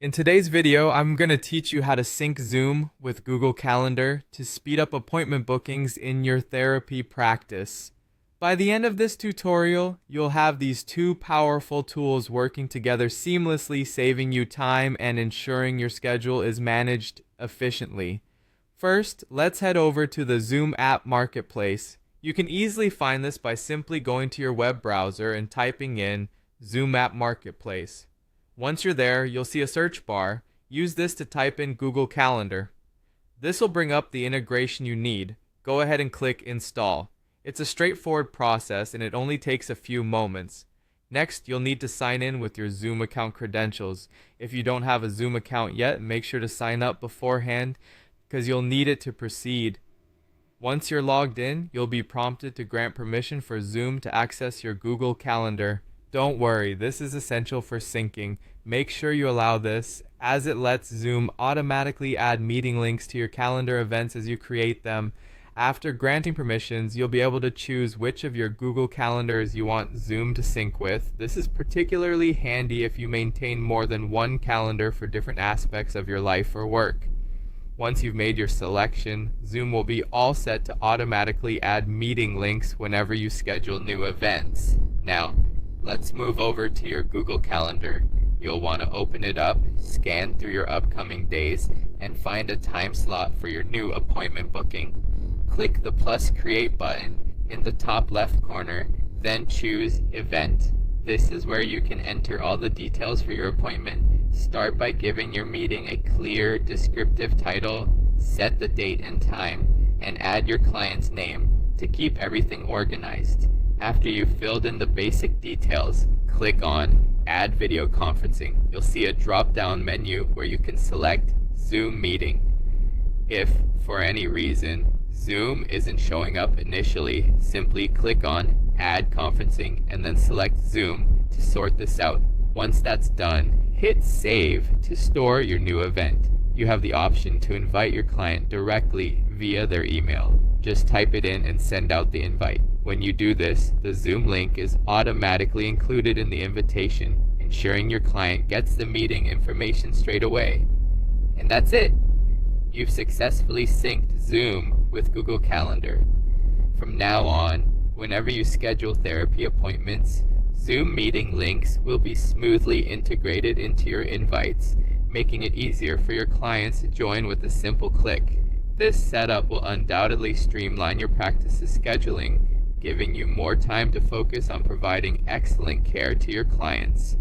In today's video, I'm going to teach you how to sync Zoom with Google Calendar to speed up appointment bookings in your therapy practice. By the end of this tutorial, you'll have these two powerful tools working together seamlessly, saving you time and ensuring your schedule is managed efficiently. First, let's head over to the Zoom app marketplace. You can easily find this by simply going to your web browser and typing in Zoom app marketplace. Once you're there, you'll see a search bar. Use this to type in Google Calendar. This will bring up the integration you need. Go ahead and click Install. It's a straightforward process and it only takes a few moments. Next, you'll need to sign in with your Zoom account credentials. If you don't have a Zoom account yet, make sure to sign up beforehand because you'll need it to proceed. Once you're logged in, you'll be prompted to grant permission for Zoom to access your Google Calendar. Don't worry, this is essential for syncing. Make sure you allow this, as it lets Zoom automatically add meeting links to your calendar events as you create them. After granting permissions, you'll be able to choose which of your Google Calendars you want Zoom to sync with. This is particularly handy if you maintain more than one calendar for different aspects of your life or work. Once you've made your selection, Zoom will be all set to automatically add meeting links whenever you schedule new events. Now, let's move over to your Google Calendar. You'll want to open it up, scan through your upcoming days, and find a time slot for your new appointment booking. Click the plus create button in the top left corner, then choose Event. This is where you can enter all the details for your appointment. Start by giving your meeting a clear, descriptive title, set the date and time, and add your client's name to keep everything organized. After you've filled in the basic details, click on Add Video Conferencing. You'll see a drop-down menu where you can select Zoom Meeting. If, for any reason, Zoom isn't showing up initially, simply click on Add Conferencing and then select Zoom to sort this out. Once that's done, hit Save to store your new event. You have the option to invite your client directly via their email. Just type it in and send out the invite. When you do this, the Zoom link is automatically included in the invitation, ensuring your client gets the meeting information straight away. And that's it! You've successfully synced Zoom with Google Calendar. From now on, whenever you schedule therapy appointments, Zoom meeting links will be smoothly integrated into your invites, making it easier for your clients to join with a simple click. This setup will undoubtedly streamline your practice's scheduling, giving you more time to focus on providing excellent care to your clients.